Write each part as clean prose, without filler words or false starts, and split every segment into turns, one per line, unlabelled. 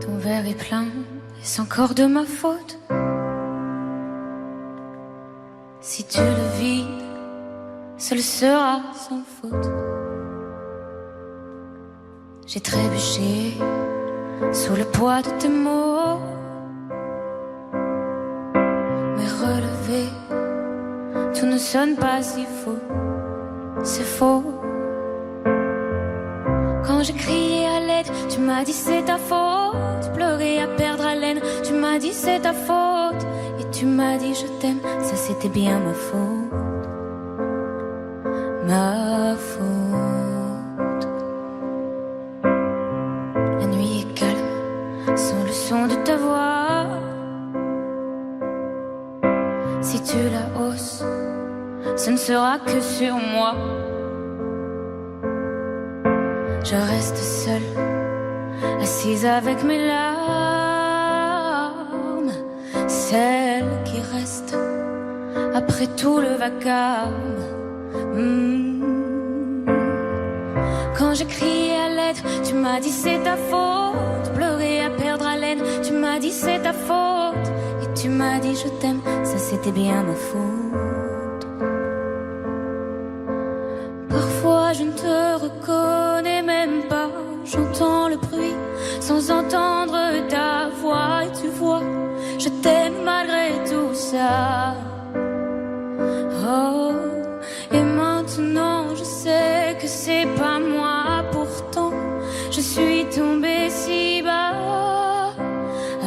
Ton verre est plein, est-ce encore de ma faute? Si tu le vides, seul sera sans faute. J'ai trébuché sous le poids de tes mots, mais relevé, tout ne sonne pas si faux. C'est faux. Quand j'ai crié à l'aide, tu m'as dit c'est ta faute. Pleurer à perdre haleine, tu m'as dit c'est ta faute. Et tu m'as dit je t'aime, ça c'était bien ma faute. Ma faute. La nuit est calme, sans le son de ta voix. Si tu la hausses, ce ne sera que sur moi. Je reste seule, assise avec mes larmes, celles qui restent après tout le vacarme. Quand j'ai crié à l'aide, tu m'as dit c'est ta faute. Pleurer à perdre haleine, tu m'as dit c'est ta faute. Et tu m'as dit je t'aime, ça c'était bien ma faute. Parfois je ne te reconnais même pas. J'entends le bruit sans entendre ta voix. Et tu vois, je t'aime malgré tout ça. Oh, et maintenant je sais que c'est pas moi. Pourtant je suis tombée si bas.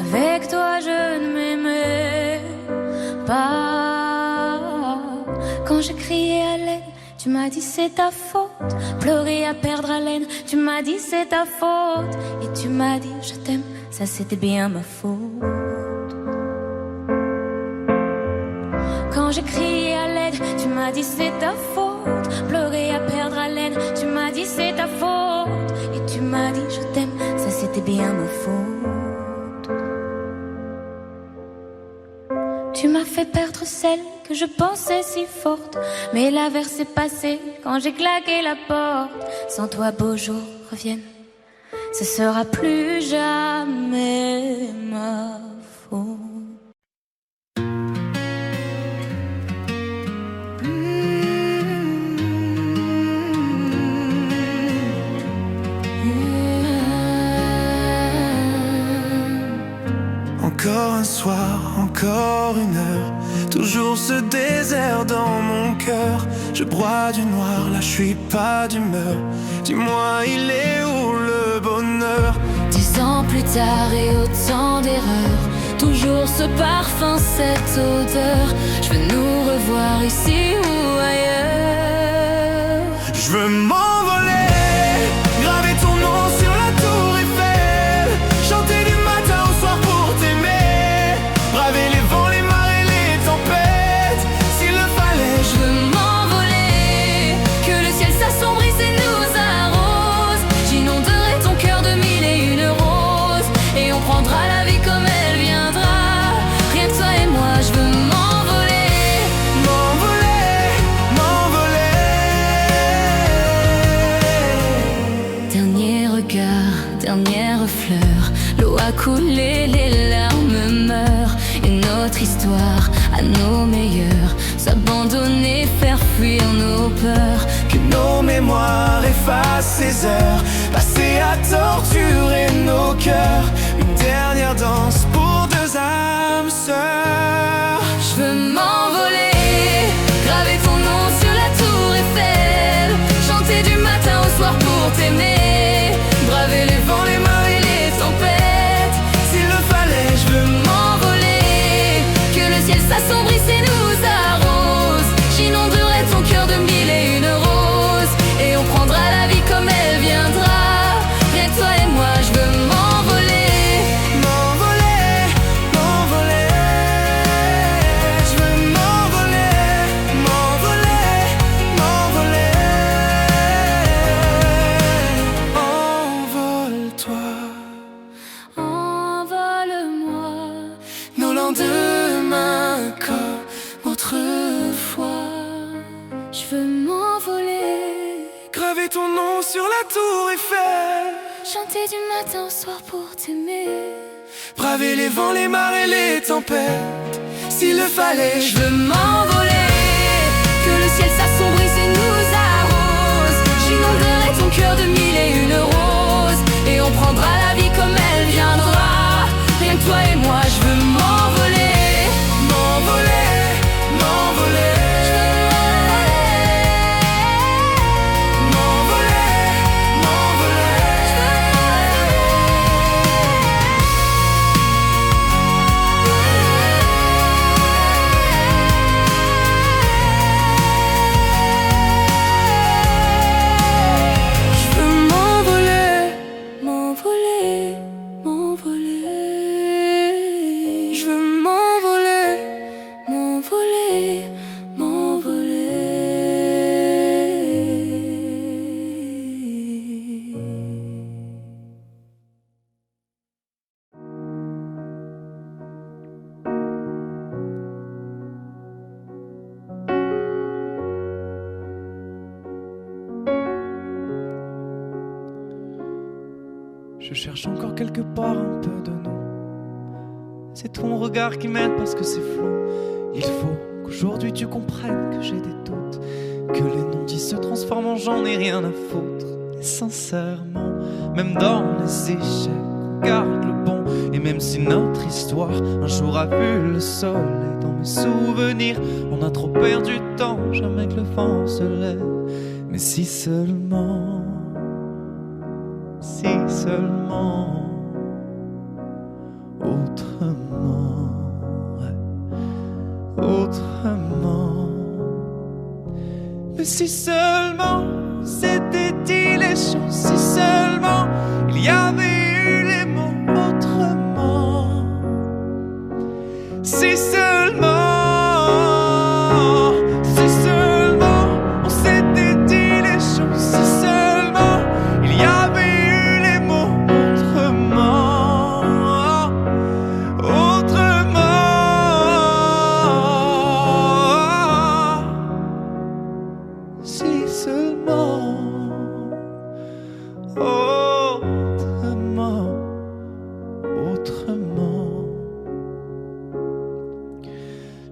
Avec toi je ne m'aimais pas. Quand j'ai crié à l'aide, tu m'as dit c'est ta faute. Pleurer à perdre haleine, tu m'as dit c'est ta faute. Et tu m'as dit je t'aime, ça c'était bien ma faute. Quand j'ai crié à l'aide, tu m'as dit c'est ta faute. Pleurer à perdre haleine, tu m'as dit c'est ta faute. Et tu m'as dit je t'aime, ça c'était bien ma faute. Tu m'as fait perdre celle que je pensais si forte, mais l'averse est passée quand j'ai claqué la porte. Sans toi beaux jours reviennent, ce sera plus jamais ma faute.
Encore un soir, encore une heure, toujours ce désert dans mon cœur. Je broie du noir, là je suis pas d'humeur. Dis-moi, il est où le bonheur?
10 ans plus tard et autant d'erreurs, toujours ce parfum, cette odeur. Je veux nous revoir ici ou ailleurs.
Je veux m'envoler, graver ton nom sur la tour Eiffel, chanter du matin au soir pour t'aimer, braver les vents, les marées, les tempêtes, s'il le fallait.
Je veux m'envoler, que le ciel s'assombrisse et nous arrose. J'inonderai ton cœur de 1001 roses, et on prendra la vie comme elle viendra. Rien que toi et moi, je veux m'envoler.
M'envoler, m'envoler.
Dernier regard, dernière fleur, l'eau a coulé, les larmes meurent. Et notre histoire à nos meilleurs, s'abandonner, faire fuir nos peurs.
Que nos mémoires effacent ces heures passées à torturer nos cœurs. Une dernière danse pour deux âmes sœurs.
Je veux m'envoler, graver ton nom sur la tour Eiffel, chanter du matin au soir pour t'aimer, braver les vents, les marées, les tempêtes,
S'il le fallait,
je veux m'envoler, que le ciel s'assombrisse et nous arrose. J'inonderai ton cœur de 1001 roses, et on prendra la vie comme elle viendra. Rien que toi et moi, je veux m'envoler.
m'envoler, m'envoler. Je veux m'envoler, m'envoler, m'envoler. Envole-toi,
Envole-moi,
nos lendemains comme autrefois.
je veux m'envoler.
Graver ton nom sur la tour Eiffel,
chanter du matin au soir pour t'aimer.
Braver les vents, les marées, les tempêtes, s'il le fallait.
Je veux m'envoler, que le ciel s'assombrisse et nous arrose. J'inonderai ton cœur de mille et une roses, et on prendra la vie comme elle viendra. Rien que toi et moi, je veux m'envoler.
M'envoler, m'envoler.
Je cherche encore quelque part un peu de nous. C'est ton regard qui m'aide parce que c'est flou. Il faut qu'aujourd'hui tu comprennes que j'ai des doutes, que les non-dits se transforment en j'en ai rien à foutre. Et sincèrement, même dans les échecs, on garde le bon. Et même si notre histoire un jour a vu le soleil, dans mes souvenirs, on a trop perdu de temps, jamais que le vent se lève. Mais si seulement autrement, ouais, autrement. Mais si seulement c'était dit les choses, si seulement il y avait eu les mots autrement, si seulement on s'était dit les choses, si seulement il y avait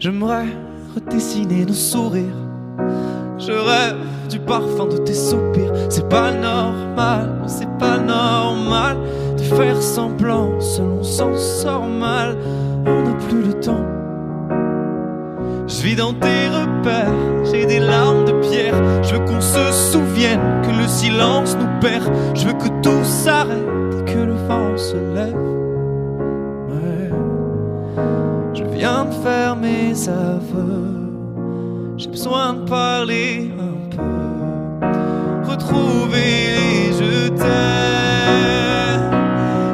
j'aimerais redessiner nos sourires. Je rêve du parfum de tes soupirs. C'est pas normal, non c'est pas normal de faire semblant seul on s'en sort mal. On n'a plus le temps. Je vis dans tes repères, j'ai des larmes de pierre. Je veux qu'on se souvienne que le silence nous perd. Je veux que tout s'arrête et que le vent se lève. Je viens de faire mes aveux, j'ai besoin de parler un peu, retrouver les je t'aime.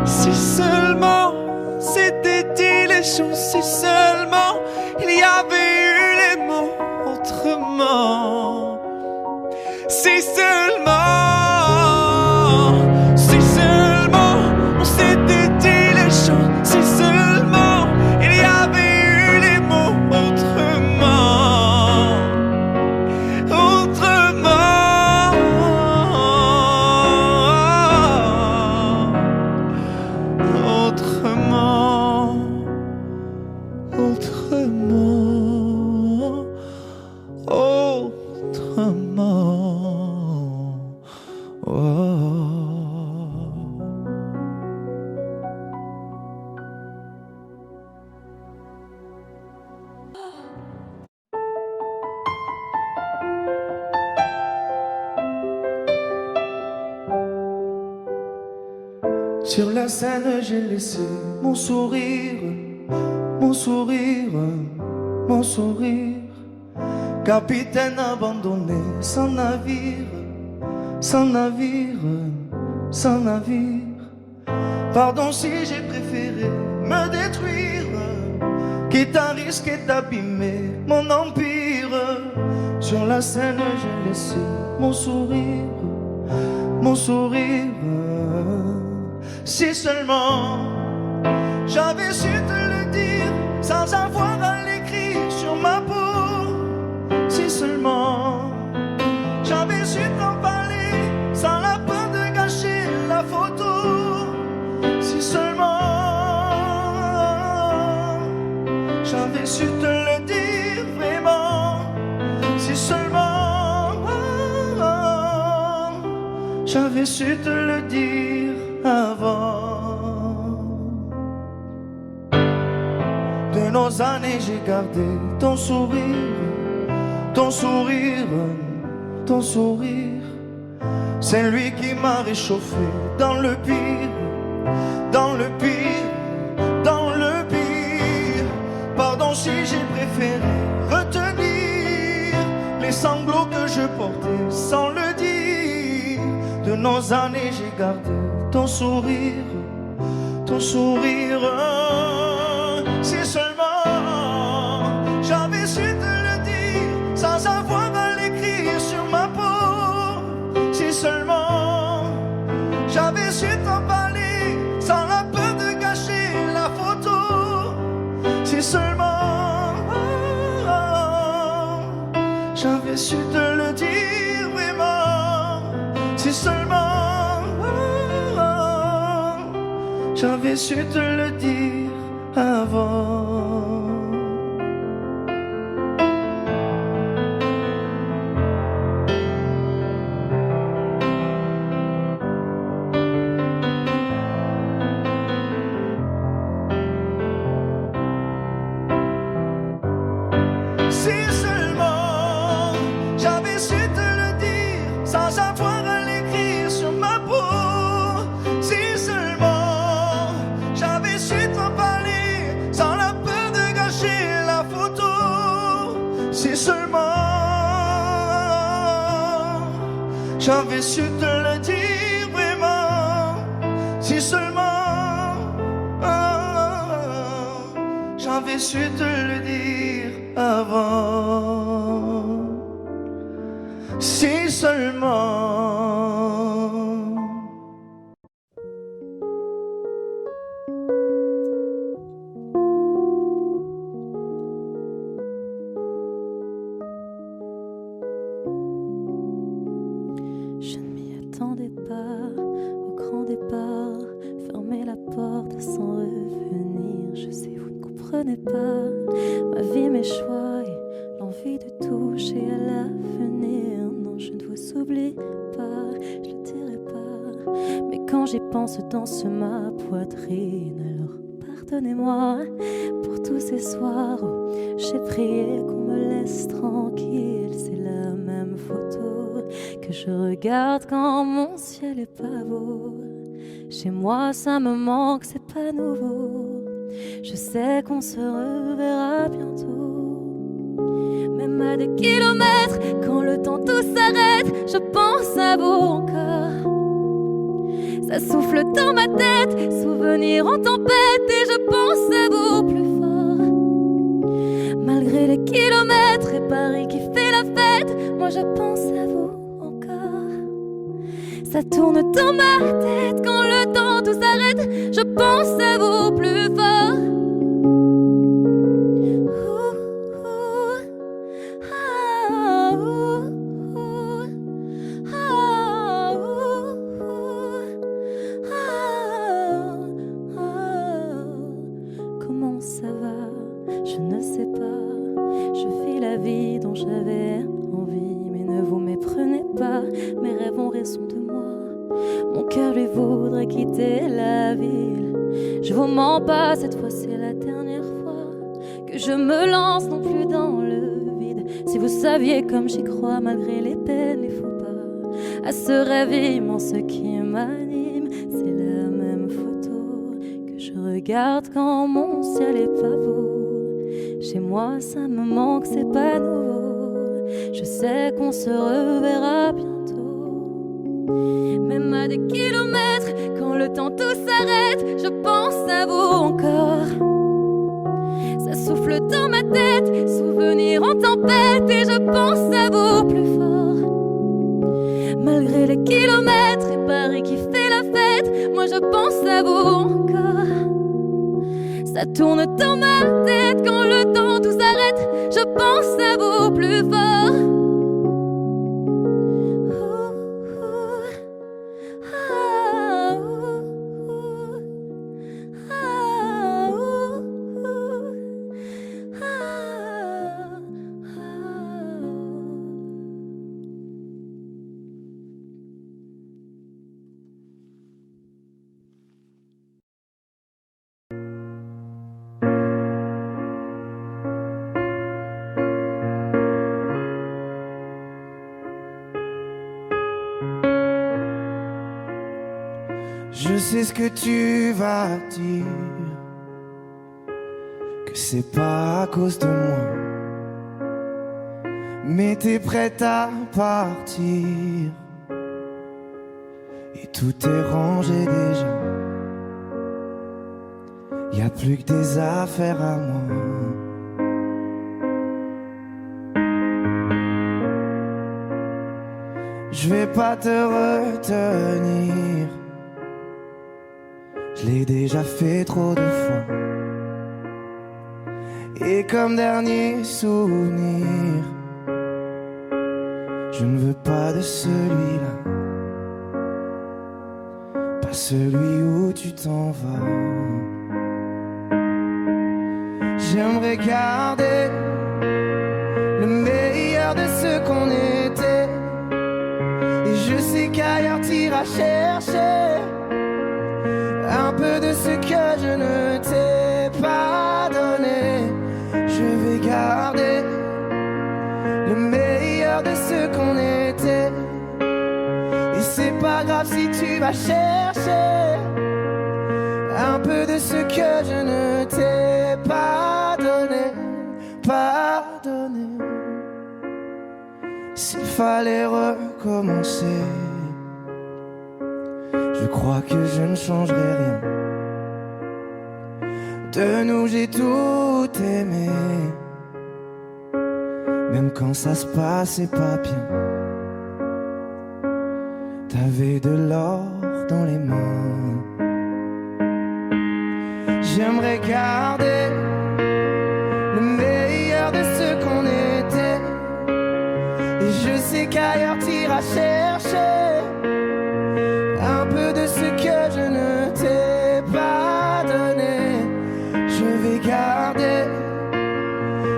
Si seulement c'était dit les choses, si seulement il y avait eu les mots autrement, si seulement on s'était dit les choses, si seulement il y avait
sur la scène, j'ai laissé mon sourire, mon sourire, mon sourire. Capitaine abandonné, sans navire, sans navire, sans navire. Pardon si j'ai préféré me détruire, quitte à risquer d'abîmer mon empire. Sur la scène, j'ai laissé mon sourire, mon sourire. Si seulement j'avais su te le dire sans avoir à l'écrire sur ma peau. Si seulement j'avais su t'en parler sans la peur de gâcher la photo. Si seulement j'avais su te le dire vraiment. Si seulement j'avais su te le dire avant. De nos années j'ai gardé ton sourire, ton sourire, ton sourire. C'est lui qui m'a réchauffé dans le pire, dans le pire, dans le pire. Pardon si j'ai préféré retenir les sanglots que je portais sans le dire. De nos années j'ai gardé ton sourire, ton sourire. Si seulement j'avais su te le dire sans avoir à l'écrire sur ma peau. Si seulement j'avais su t'en parler sans la peur de gâcher la photo. Si seulement j'avais su te le dire vraiment. Si seulement j'avais su te le dire avant. Si seulement j'avais su te le dire sans avoir à l'écrire sur ma peau. Si seulement j'avais su t'en parler sans la peur de gâcher la photo. Si seulement j'avais su te le dire vraiment. Si seulement j'avais su te le dire avant. Si seulement.
Je ne m'y attendais pas au grand départ. Fermer la porte sans revenir. Je sais, vous ne comprenez pas ma vie, mes choix et l'envie de toucher à l'avenir. Non, je ne vous oublie pas, je le dirai pas. Mais quand j'y pense, danse ma poitrine. Alors pardonnez-moi pour tous ces soirs où j'ai prié qu'on me laisse tranquille. C'est la même photo que je regarde quand mon ciel est pas beau. Chez moi ça me manque, c'est pas nouveau. Je sais qu'on se reverra bientôt. Même à des kilomètres, quand le temps tout s'arrête, je pense à vous encore. Ça souffle dans ma tête, souvenirs en tempête, et je pense à vous plus fort. Malgré les kilomètres et Paris qui fait la fête, moi je pense à vous encore. Ça tourne dans ma tête, quand le temps tout s'arrête, je pense à vous plus fort. Comment ça va? Je ne sais pas. Je fais la vie dont j'avais envie, mais ne vous méprenez pas. Mes rêves ont raison de moi. Mon cœur lui voudrait quitter la ville. Je vous mens pas, cette fois c'est la dernière fois que je me lance non plus dans le vide. Si vous saviez comme j'y crois malgré les peines, les faux pas, à ce rêve immense qui m'anime, c'est la même photo que je regarde quand mon ciel est pas beau. Chez moi ça me manque, c'est pas nouveau. Je sais qu'on se reverra bientôt. Même à des kilomètres, quand le temps tout s'arrête, je pense à vous encore. Ça souffle dans ma tête, souvenirs en tempête, et je pense à vous plus fort. Malgré les kilomètres et Paris qui fait la fête, moi je pense à vous encore. Ça tourne dans ma tête, quand le temps tout s'arrête, je pense à vous plus fort.
Je sais ce que tu vas dire, que c'est pas à cause de moi, mais t'es prête à partir et tout est rangé déjà. Y a plus que des affaires à moi. Je vais pas te retenir, je l'ai déjà fait trop de fois. Et comme dernier souvenir, je ne veux pas de celui-là, pas celui où tu t'en vas. J'aimerais garder le meilleur de ce qu'on était, et je sais qu'ailleurs t'iras chercher un peu de ce que je ne t'ai pas donné. Je vais garder le meilleur de ce qu'on était, et c'est pas grave si tu vas chercher un peu de ce que je ne t'ai pas donné, pas donné. S'il fallait recommencer, je crois que je ne changerai rien. De nous j'ai tout aimé, même quand ça se passait pas bien. T'avais de l'or dans les mains. J'aimerais garder le meilleur de ce qu'on était, et je sais qu'ailleurs t'iras chercher un peu de ce que je ne t'ai pas donné. Je vais garder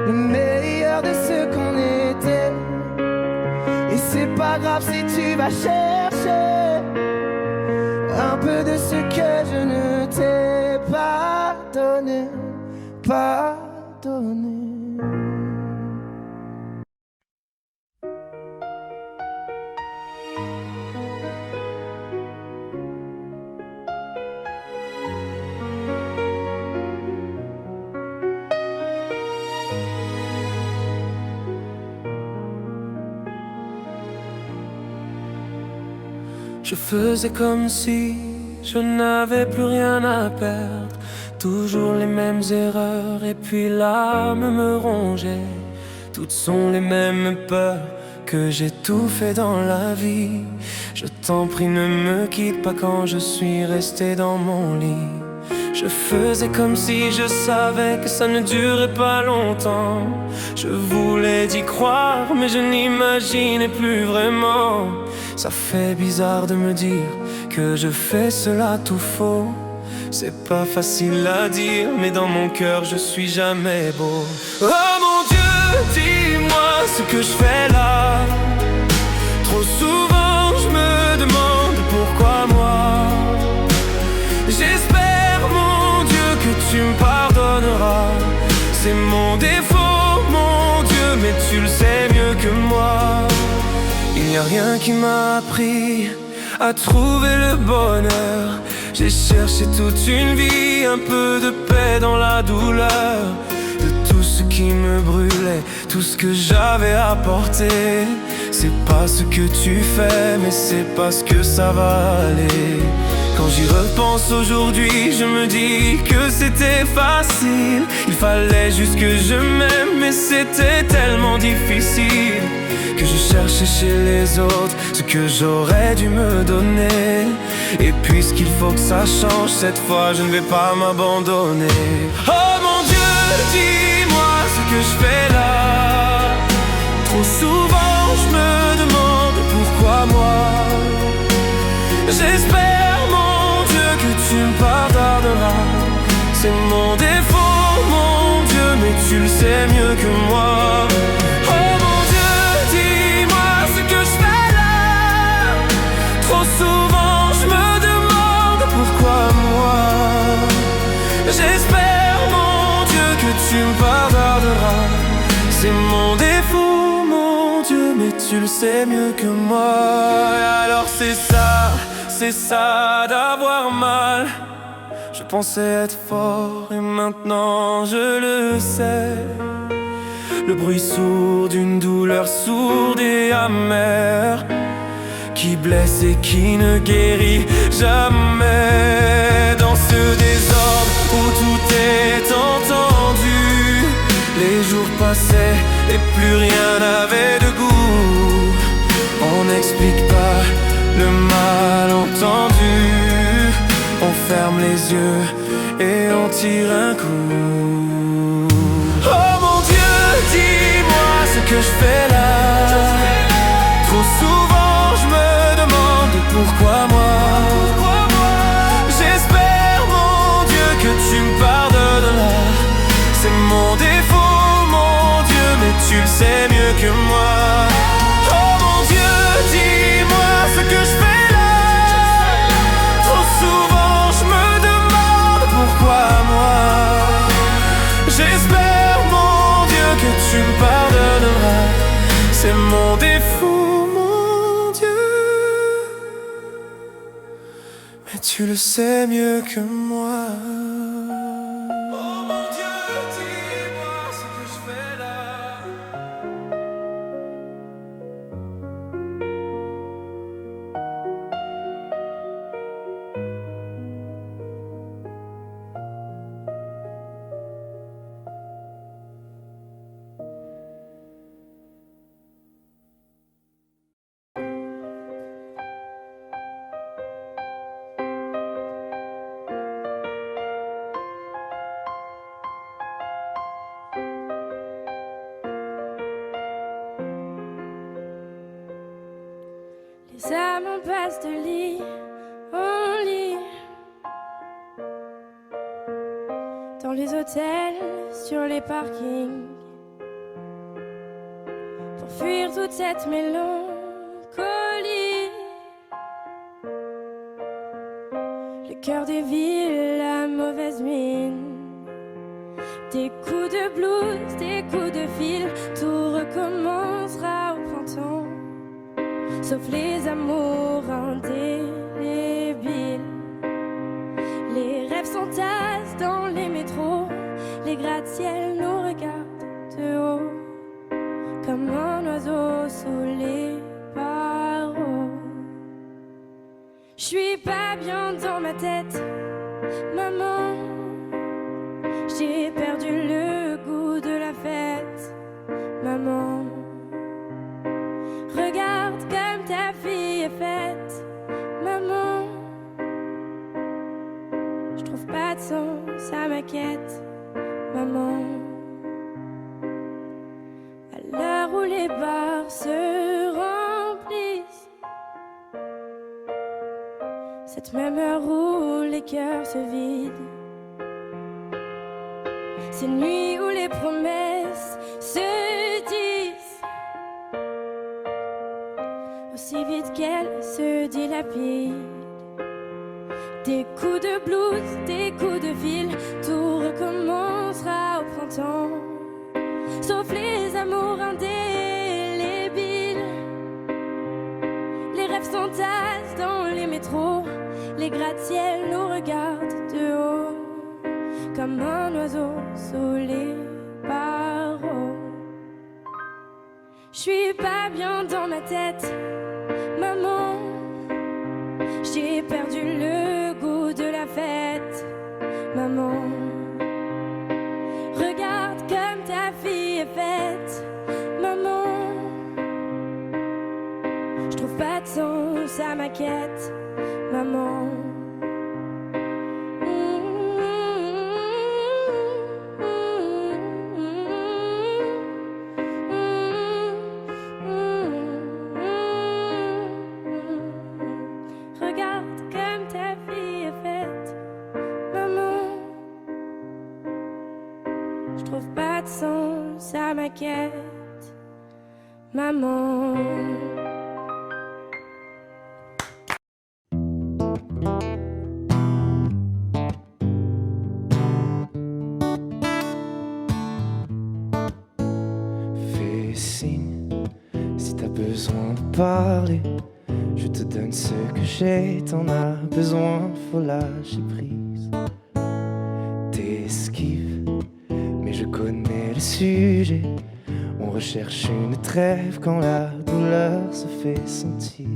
le meilleur de ce qu'on était, et c'est pas grave si tu vas chercher un peu de ce que je ne t'ai pas donné, pas donné.
Je faisais comme si je n'avais plus rien à perdre, toujours les mêmes erreurs, et puis l'âme me rongeait. Toutes sont les mêmes peurs que j'ai tout fait dans la vie. Je t'en prie, ne me quitte pas quand je suis resté dans mon lit. Je faisais comme si je savais que ça ne durait pas longtemps. Je voulais y croire, mais je n'imaginais plus vraiment. Ça fait bizarre de me dire que je fais cela tout faux. C'est pas facile à dire, mais dans mon cœur je suis jamais beau. Oh mon Dieu, dis-moi ce que je fais là. Trop souvent je me demande pourquoi moi. J'espère mon Dieu que tu me pardonneras. C'est mon défaut mon Dieu, mais tu le sais mieux que moi. Il n'y a rien qui m'a appris à trouver le bonheur. J'ai cherché toute une vie, un peu de paix dans la douleur. De tout ce qui me brûlait, tout ce que j'avais apporté. C'est pas ce que tu fais, mais c'est parce que ça va aller. Quand j'y repense aujourd'hui, je me dis que c'était facile. Il fallait juste que je m'aime, mais c'était tellement difficile que je cherchais chez les autres ce que j'aurais dû me donner. Et puisqu'il faut que ça change, cette fois je ne vais pas m'abandonner. Oh mon Dieu, dis-moi ce que je fais là. Trop souvent je me demande pourquoi moi. J'espère mon Dieu que tu me pardonneras. C'est mon défaut mon Dieu, mais tu le sais mieux que moi. Oh mon Dieu, dis-moi ce que je fais là. Trop souvent je me demande pourquoi moi. J'espère mon Dieu que tu me pardonneras. C'est mon défaut mon Dieu, mais tu le sais mieux que moi. Alors c'est ça c'est ça d'avoir mal. Je pensais être fort et maintenant je le sais. Le bruit sourd d'une douleur sourde et amère, qui blesse et qui ne guérit jamais. Dans ce désordre où tout est entendu, les jours passaient et plus rien n'avait de goût. On n'explique pas le malentendu, on ferme les yeux et on tire un coup. Oh mon Dieu, dis-moi ce que je fais là. Trop souvent je me demande pourquoi moi. J'espère mon Dieu que tu me pardonneras. C'est mon défaut mon Dieu, mais tu le sais mieux que moi. Oh mon Dieu, dis-moi ce que je fais là. Trop souvent je me demande pourquoi moi. J'espère mon Dieu que tu me pardonneras. C'est mon défaut mon Dieu, mais tu le sais mieux que moi. Oh mon Dieu, dis-moi ce que je fais là.
Les âmes passent de lit en lit, dans les hôtels, sur les parkings, pour fuir toute cette mélancolie. Le cœur des villes, la mauvaise mine, des coups de blues, des coups de fil, tout recommencera au printemps. Sauf les amours indélébiles. Les rêves s'entassent dans les métros, les gratte-ciels nous regardent de haut, comme un oiseau sous les barreaux. J'suis pas bien dans ma tête, maman. J'ai perdu le goût de la fête, maman. Regarde comme ta fille est faite, maman. Je trouve pas de sens à ma quête, maman. À l'heure où les bars se remplissent, cette même heure où les cœurs se vident, ces nuits où les promesses se disent aussi vite qu'elles se dilapident. Des coups de blues, des coups de fil, tout recommencera au printemps. Sauf les amours indélébiles. Les rêves s'entassent dans les métros, les gratte-ciels nous regardent de haut, comme un oiseau sous les barreaux. J'suis pas bien dans ma tête, maman. J'ai perdu le goût de la fête, maman. Regarde comme ta fille est faite, maman. J'trouve pas de sens à ma quête, maman. À ma quête, maman.
Fais signe si t'as besoin de parler. Je te
donne ce que j'ai, t'en as besoin, faut lâcher prise. T'esquives, mais je connais le sujet. On recherche une trêve quand la douleur se fait sentir.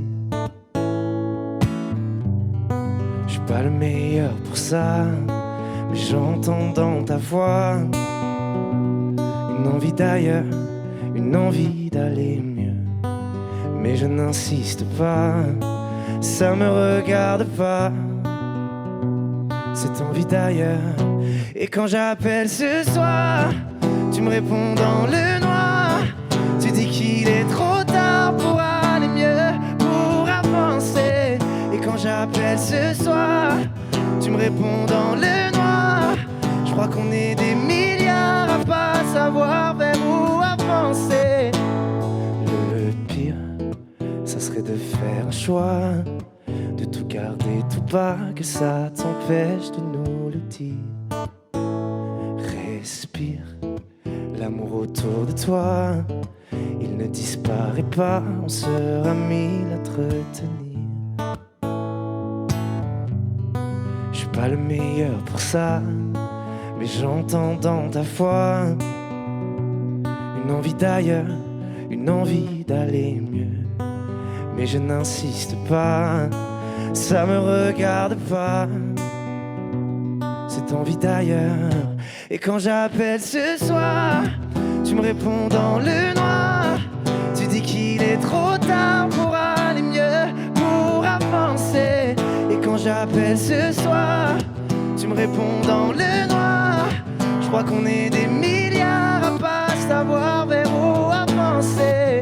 Je suis pas le meilleur pour ça, mais j'entends dans ta voix une envie d'ailleurs, une envie d'aller mieux. Mais je n'insiste pas, ça me regarde pas, cette envie d'ailleurs. Et quand j'appelle ce soir, tu me réponds dans le noir. Tu dis qu'il est trop tard pour aller mieux, pour avancer. Et quand j'appelle ce soir, tu me réponds dans le noir. Je crois qu'on est des milliards à pas savoir vers où avancer. Le pire, ça serait de faire un choix, de tout garder, tout pas, que ça t'empêche de nous le dire. Respire, l'amour autour de toi, il ne disparaît pas, on sera mille à te retenir. Je suis pas le meilleur pour ça, mais j'entends dans ta voix une envie d'ailleurs, une envie d'aller mieux. Mais je n'insiste pas, ça me regarde pas, cette envie d'ailleurs. Et quand j'appelle ce soir, tu me réponds dans le noir. Tu dis qu'il est trop tard pour aller mieux, pour avancer. Et quand j'appelle ce soir, tu me réponds dans le noir. Je crois qu'on est des milliards à pas savoir vers où avancer.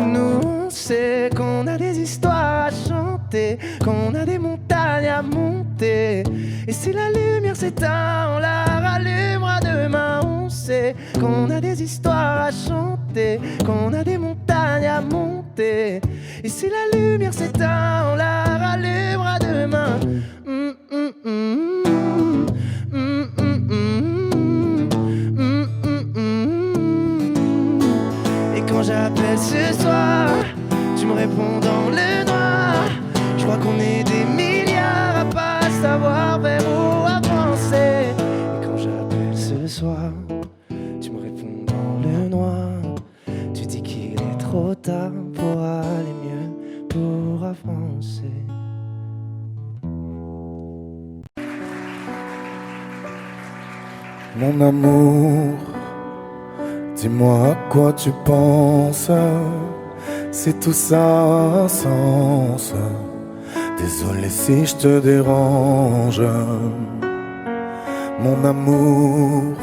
Nous, on sait qu'on a des histoires à chanter, qu'on a des montagnes à monter. Et si la lumière s'éteint, on la rallumera demain. On sait qu'on a des histoires à chanter, qu'on a des montagnes à monter. Et si la lumière s'éteint, on la rallumera demain. Et quand j'appelle ce soir, tu me réponds dans le noir. Je crois qu'on est des milliards à pas savoir vers où avancer. Et quand j'appelle ce soir, tu me réponds dans le noir. Tu dis qu'il est trop tard pour aller mieux, pour avancer.
Mon amour, dis-moi à quoi tu penses, si tout ça a un sens. Désolé si je te dérange. Mon amour,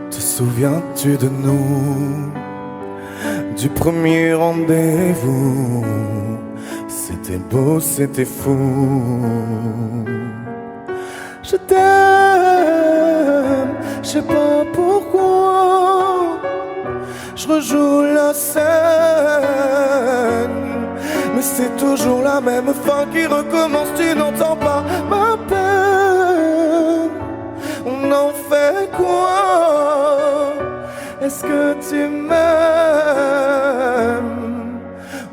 te souviens-tu de nous, du premier rendez-vous? C'était beau, c'était fou. Je t'aime, je sais pas pourquoi. Je rejoue la scène, mais c'est toujours la même fin qui recommence. Tu n'entends pas ma peine. On en fait quoi? Est-ce que tu m'aimes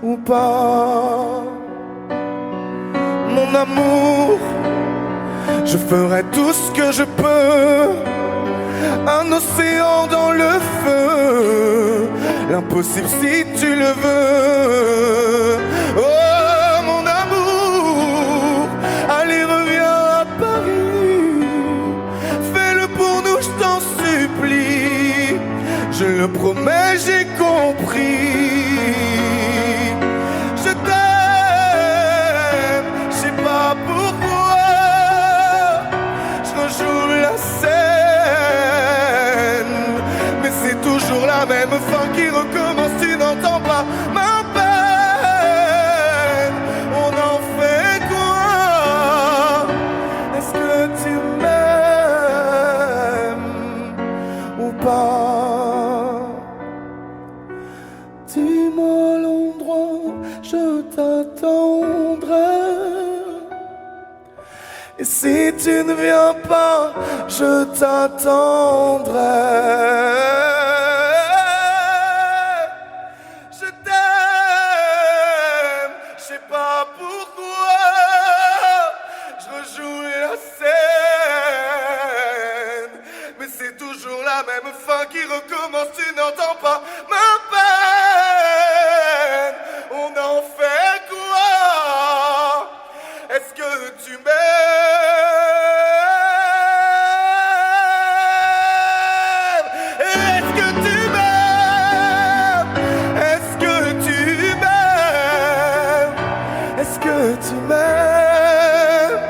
ou pas? Mon amour, je ferai tout ce que je peux. Un océan dans le feu, l'impossible si tu le veux. Oh mon amour, allez reviens à Paris. Fais-le pour nous, je t'en supplie. Je le promets, j'ai compris. Je t'aime, je sais pas pourquoi. Je rejoue la scène, mais c'est toujours la même fin qui recommence. Tu n'entends pas ma peine. On en fait quoi? Est-ce que tu m'aimes ou pas? Dis-moi l'endroit, je t'attendrai. Et si tu ne viens pas, je t'attendrai. Je t'aime, je sais pas
même fin qui recommence, tu n'entends pas ma peine. On en fait quoi? Est-ce que tu m'aimes? Est-ce que tu m'aimes? Est-ce que tu m'aimes? Est-ce que tu m'aimes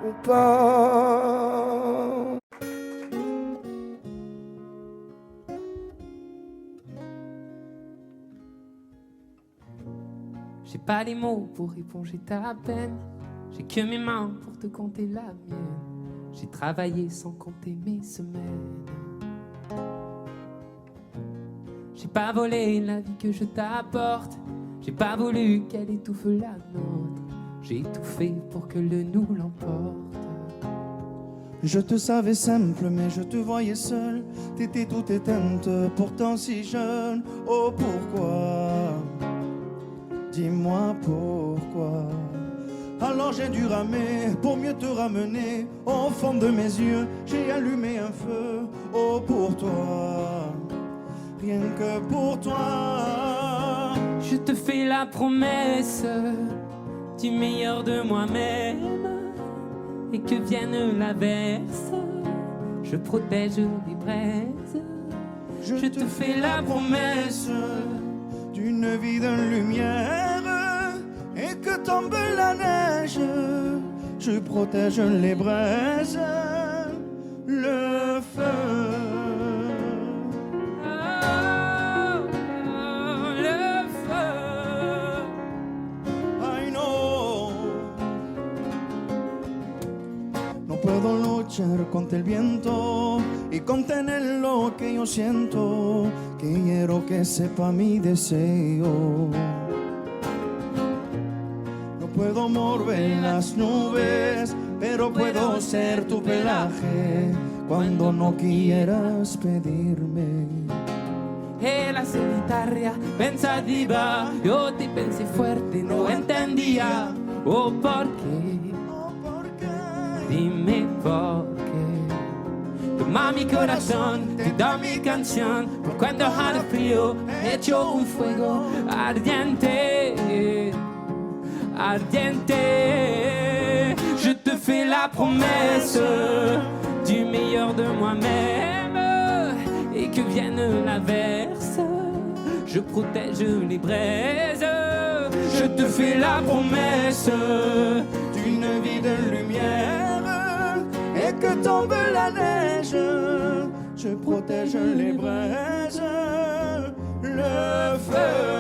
ou pas?
J'ai pas les mots pour éponger ta peine. J'ai que mes mains pour te compter la mienne. J'ai travaillé sans compter mes semaines. J'ai pas volé la vie que je t'apporte. J'ai pas voulu qu'elle étouffe la nôtre. J'ai tout fait pour que le nous l'emporte.
Je te savais simple, mais je te voyais seule. T'étais toute éteinte, pourtant si jeune. Oh pourquoi? Dis-moi pourquoi. Alors j'ai dû ramer pour mieux te ramener. Au fond de mes yeux, j'ai allumé un feu. Oh pour toi, rien que pour toi.
Je te fais la promesse du meilleur de moi-même. Et que vienne l'averse, je protège les braises. Je te fais la promesse
d'une vie de lumière. Et que tombe la neige, je protège les braises, le feu.
Le feu.
I know. No puedo luchar contra el viento y contener lo que yo siento. Quiero que sepa mi deseo. Puedo mover las nubes, pero puedo ser tu pelaje cuando no quieras pedirme.
Era solitaria, pensativa, yo te pensé fuerte, no entendía. Oh, ¿por qué? Dime por qué. Toma mi corazón, te da mi canción, por cuando haga frío, hecho un fuego ardiente. Ardiente, je te fais la promesse du meilleur de moi-même. Et que vienne l'averse, je protège les braises. Je te fais la promesse
d'une vie de lumière. Et que tombe la neige, je protège les braises, le feu.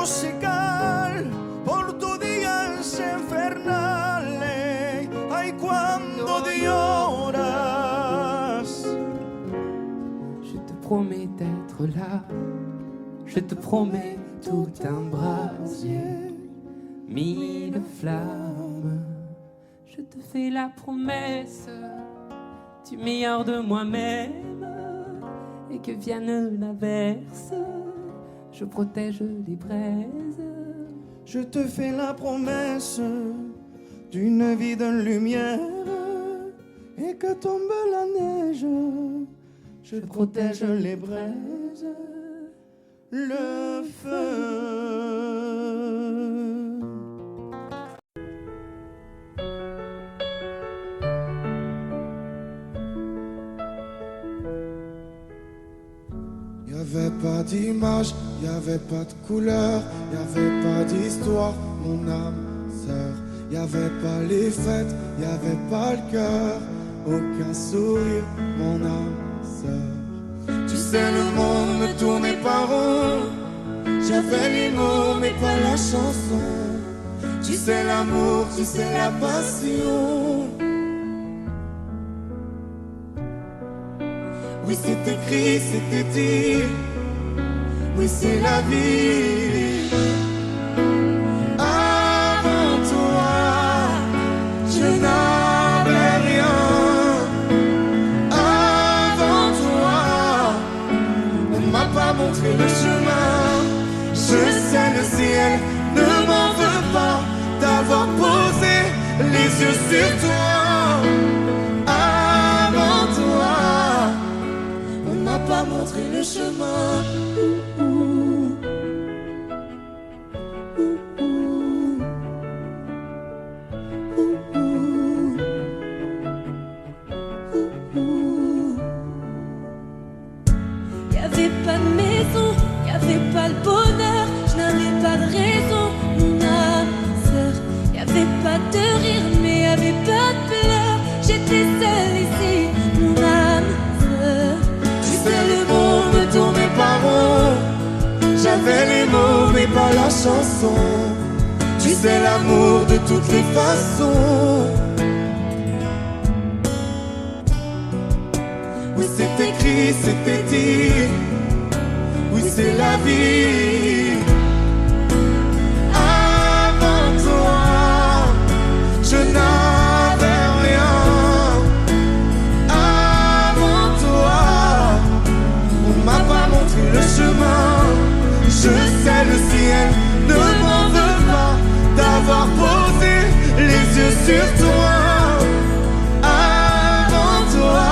Musical por tus días infernales. Ay, cuando lloras.
Je te promets d'être là. Je te promets tout un brasier, mille flammes. Je te fais la promesse du meilleur de moi-même. Et que vienne l'averse, je protège les braises.
Je te fais la promesse d'une vie de lumière. Et que tombe la neige, je protège les braises, le feu.
Y'avait pas d'image, y'avait pas de couleur, y'avait pas d'histoire, mon âme sœur. Y'avait pas les fêtes, y'avait pas le cœur, aucun sourire, mon âme sœur. Tu sais, le monde ne tournait pas rond. J'avais les mots, mais pas la chanson. Tu sais l'amour, tu sais la passion. Oui, c'est écrit, c'était dit. Oui, c'est la vie. Avant toi, je n'avais rien. Avant toi, on m'a
yeux sur toi. Avant toi, on m'a pas montré le chemin.
Y'avait pas de maison, y'avait pas le bonheur, je n'avais pas de raison, mon âme sœur. Y'avait pas de rire, mais y'avait pas de pleurs. J'étais seule ici, mon âme sœur.
Tu sais, le monde tournait pas rond. J'avais les mots, mais pas la chanson. Tu sais, l'amour de toutes les façons. Oui, c'est écrit, c'était dit. Oui, c'est la vie. Avant toi, je n'avais rien. Avant toi, on m'a pas montré le chemin. Je sais, le ciel ne m'en veut pas d'avoir posé les yeux sur toi. Avant toi,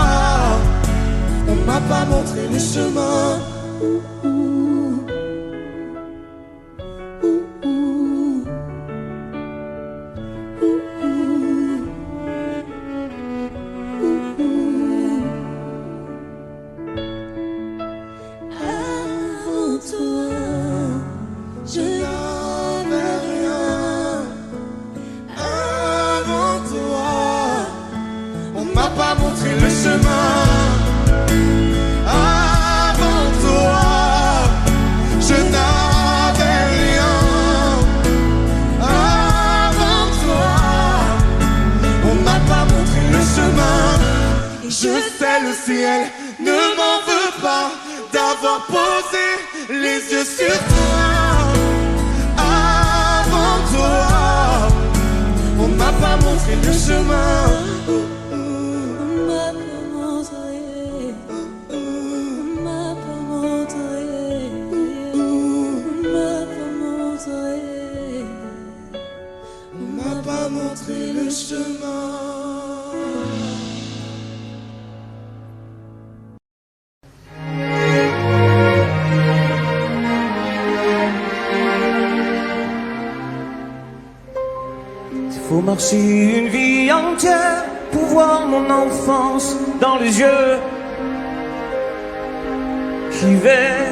on m'a pas montré le chemin.
Avant toi, je
n'avais rien. Avant toi, on m'a pas montré le chemin. Avant toi, je n'avais rien. Avant toi, on m'a pas montré le chemin. Je sais, le ciel ne m'en veut pas d'avoir posé les yeux sur toi. Avant toi, on m'a pas montré le chemin.
on m'a pas montré, on m'a pas montré, on m'a pas montré,
On m'a pas montré le chemin.
Faut marcher une vie entière pour voir mon enfance dans les yeux. J'y vais.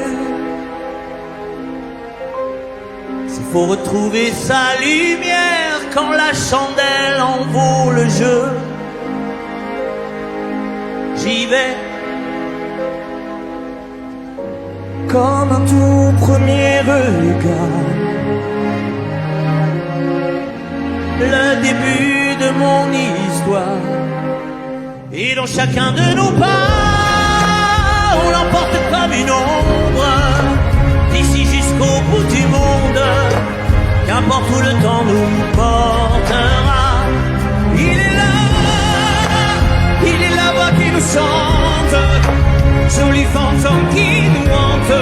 S'il faut retrouver sa lumière quand la chandelle en vaut le jeu, j'y vais. Comme un tout premier regard, le début de mon histoire. Et dans chacun de nos pas, on l'emporte comme une ombre, d'ici jusqu'au bout du monde. Qu'importe où le temps nous portera, il est la voix qui nous chante, joli fantôme qui nous hante,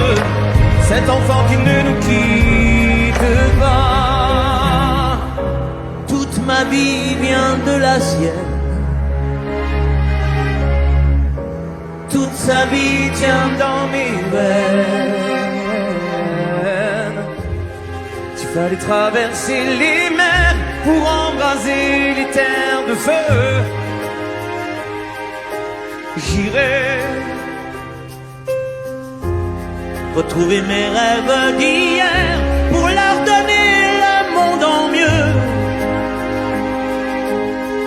cet enfant qui ne nous quitte pas. Toute ma vie vient de la sienne, toute sa vie tient dans mes veines. Il fallait traverser les mers pour embraser les terres de feu. J'irai retrouver mes rêves d'hier pour leur donner le monde en mieux.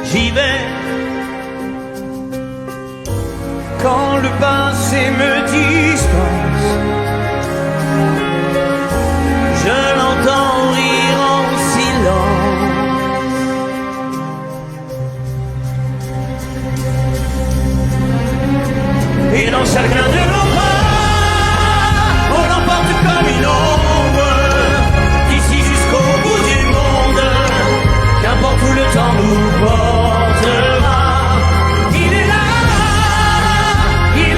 J'y vais quand le passé me dispense. Je l'entends rire en silence. Et dans chacun de nos pas, on l'emporte comme une ombre, d'ici jusqu'au bout du monde. Qu'importe où le temps nous portera, il est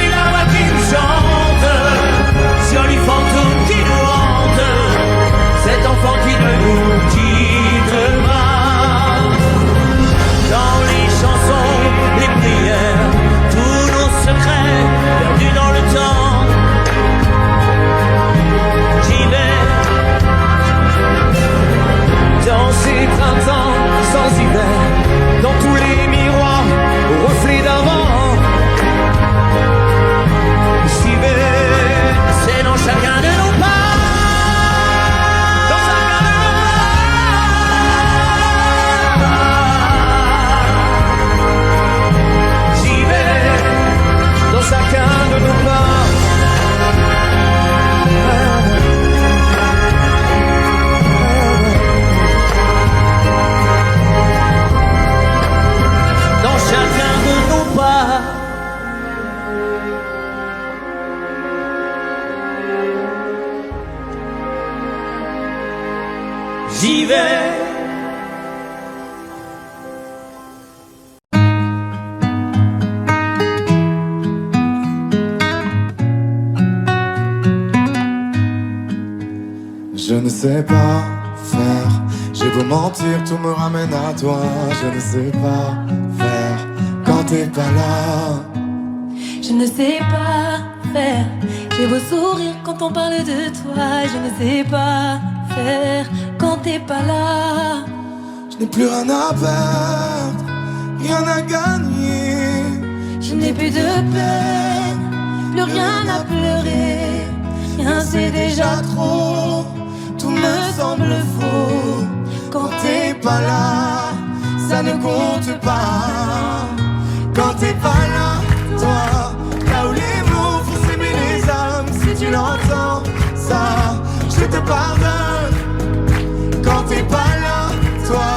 la voix qui nous chante, joli fantôme qui nous hante, cet enfant qui ne nous quitte pas. j'y vais.
Je ne sais pas faire, j'ai beau mentir, tout me ramène à toi. Je ne sais pas faire quand t'es pas là.
Je ne sais pas faire, j'ai beau sourire quand on parle de toi. Je ne sais pas faire quand t'es pas là.
Je n'ai plus rien à perdre, rien à gagner.
Je n'ai plus de peine, plus rien à pleurer. Rien c'est déjà trop,
tout me semble faux. Quand t'es pas là, ça ne compte pas. Quand t'es pas là, toi, là où les mots font s'aimer les âmes. Si tu l'entends, ça, je te pardonne. Quand t'es pas là, toi,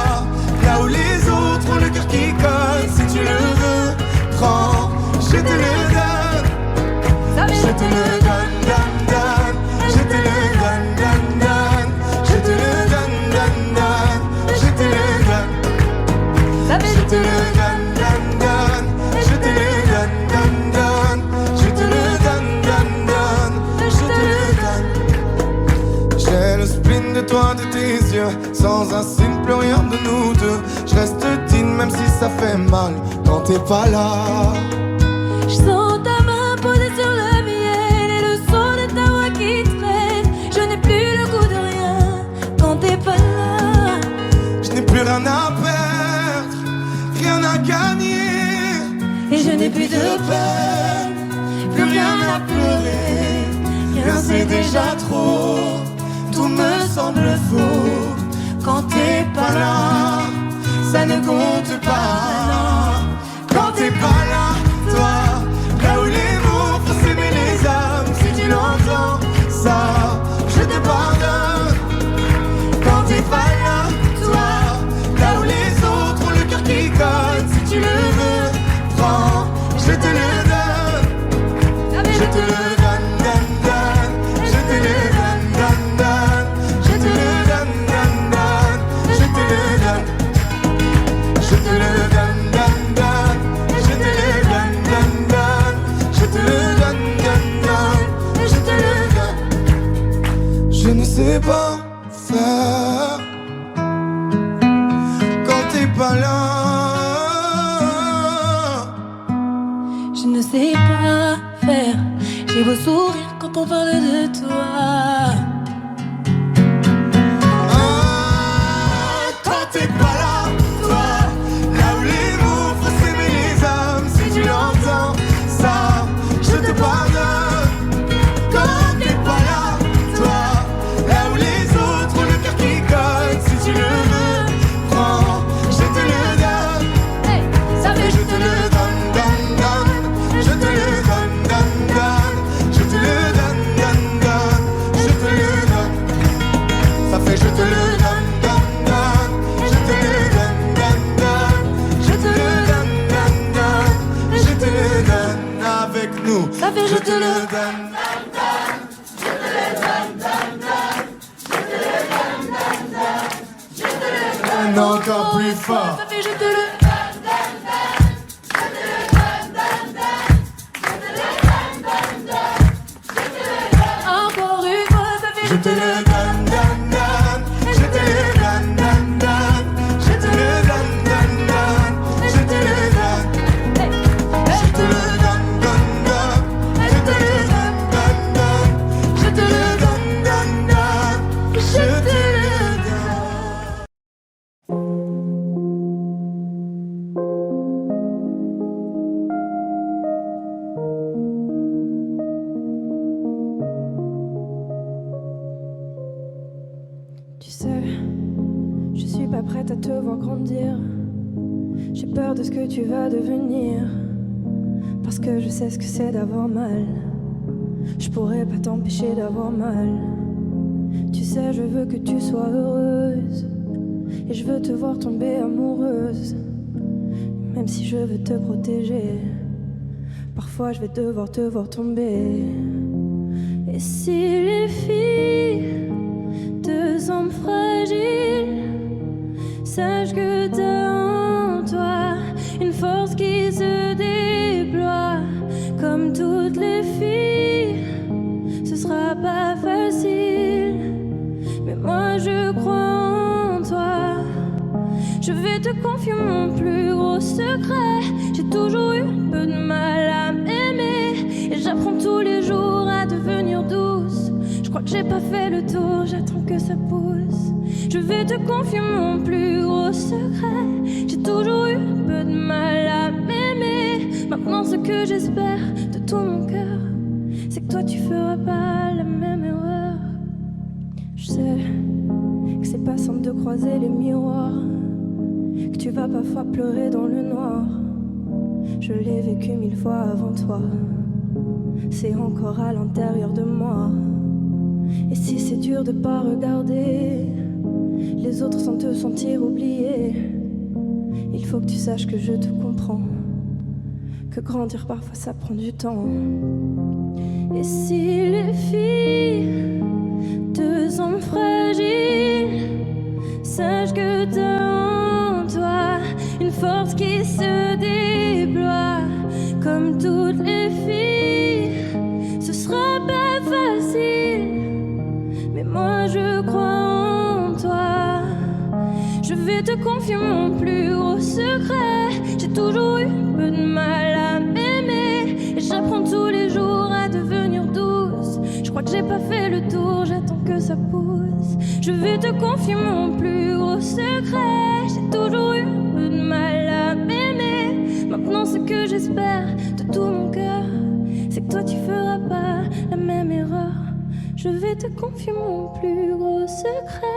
là où les autres ont le cœur qui colle. Si tu le veux, prends, je te le donne. Je te le donne, donne, donne. Je te le donne, donne, donne. Je te le donne, donne, donne. Je te le donne. Je te le donne, donne, donne. Je te le donne, donne, donne. Je te le donne, donne, donne. Je te le donne. J'ai le spin de toi, de tes yeux. Sans un signe, plus rien de nous deux. Je reste digne même si ça fait mal. Quand t'es pas là.
je sens ta main posée sur le miel et le son de ta voix qui traîne. Je n'ai plus le goût de rien quand t'es pas là.
Je n'ai plus rien à perdre, rien à gagner.
Et je n'ai plus de peine, plus rien à pleurer.
Rien c'est déjà trop, tout me semble faux. Quand t'es pas là, ça ne compte pas. Quand t'es pas là, toi, là où les mots font s'aimer les âmes. Si tu l'entends, ça, je te pardonne. Quand t'es pas là, toi, là où les autres ont le cœur qui colle. Si tu le veux, prends, je te le donne. Je te le donne, donne, donne. Je te le donne, donne, donne. Je te le donne, donne, donne. Je te le donne. Je te le donne, donne, donne. Je te le donne, donne, donne. Je te le donne, donne, donne. Je te le donne. Je ne sais pas faire quand t'es pas là.
Je ne sais pas faire, j'ai beau sourire quand on parle de toi.
Quand t'es pas là, toi, là où les mots font s'aimer les âmes. Si tu l'entends, ça, je te pardonne. Quand t'es pas là, toi, là où les autres ont le cœur qui colle. Si tu le veux, prends, je te le donne.
Ça fait
Je te le donne, donne, donne. Je te le donne, donne, donne. Je te le donne, donne, donne. Je te le donne. Ça fait je te le donne, donne, donne. Je te le donne, donne, donne. Je te le donne, donne, donne. Je te le donne avec nous.
Ça fait
Je te le donne. Encore plus fort.
Ça fait je te le encore une fois, ça fait
Je te le donne, donne, donne. Je te le donne, donne, donne. Je te le donne, donne, donne. Je te le donne. Je te le donne, donne, donne. Je te le donne, donne, donne. Je te le donne, donne, donne. Je te le donne.
Tu sais, je suis pas prête à te voir grandir. J'ai peur de ce que tu vas devenir. Parce que je sais ce que c'est d'avoir mal. Je pourrais pas t'empêcher d'avoir mal. Tu sais, je veux que tu sois heureuse. Et je veux te voir tomber amoureuse. Même si je veux te protéger, parfois je vais devoir te voir tomber. Et si les filles te deux hommes fragiles. Sache que t'as en toi une force qui se déploie. Comme toutes les filles, ce sera pas facile, mais moi je crois en toi. Je vais te confier mon plus gros secret. J'ai toujours eu un peu de mal à m'aimer, et j'apprends tous les jours à devenir douce. Je crois que j'ai pas fait le tour, j'attends que ça pousse. Je vais te confier mon plus gros secret. J'ai toujours eu un peu de mal à m'aimer. Maintenant ce que j'espère de tout mon cœur, c'est que toi tu feras pas la même erreur. Je sais que c'est pas simple de croiser les miroirs, que tu vas parfois pleurer dans le noir. Je l'ai vécu 1000 fois avant toi, c'est encore à l'intérieur de moi. Et si c'est dur de pas regarder les autres sans te sentir oublié, il faut que tu saches que je te comprends, que grandir parfois ça prend du temps. Et si les filles, deux hommes fragiles, sache que t'as en toi une force qui se déploie. Comme toutes les filles, ce sera pas facile, mais moi je crois en toi. Je vais te confier mon plus gros secret. J'ai toujours eu un peu de mal à m'aimer, et j'apprends tous les jours à devenir douce. Je crois que j'ai pas fait le tour, j'attends que ça pousse. Je vais te confier mon plus gros secret. J'ai toujours eu un peu de mal à m'aimer. Maintenant ce que j'espère de tout mon cœur, c'est que toi tu feras pas la même erreur. Je vais te confier mon plus gros secret.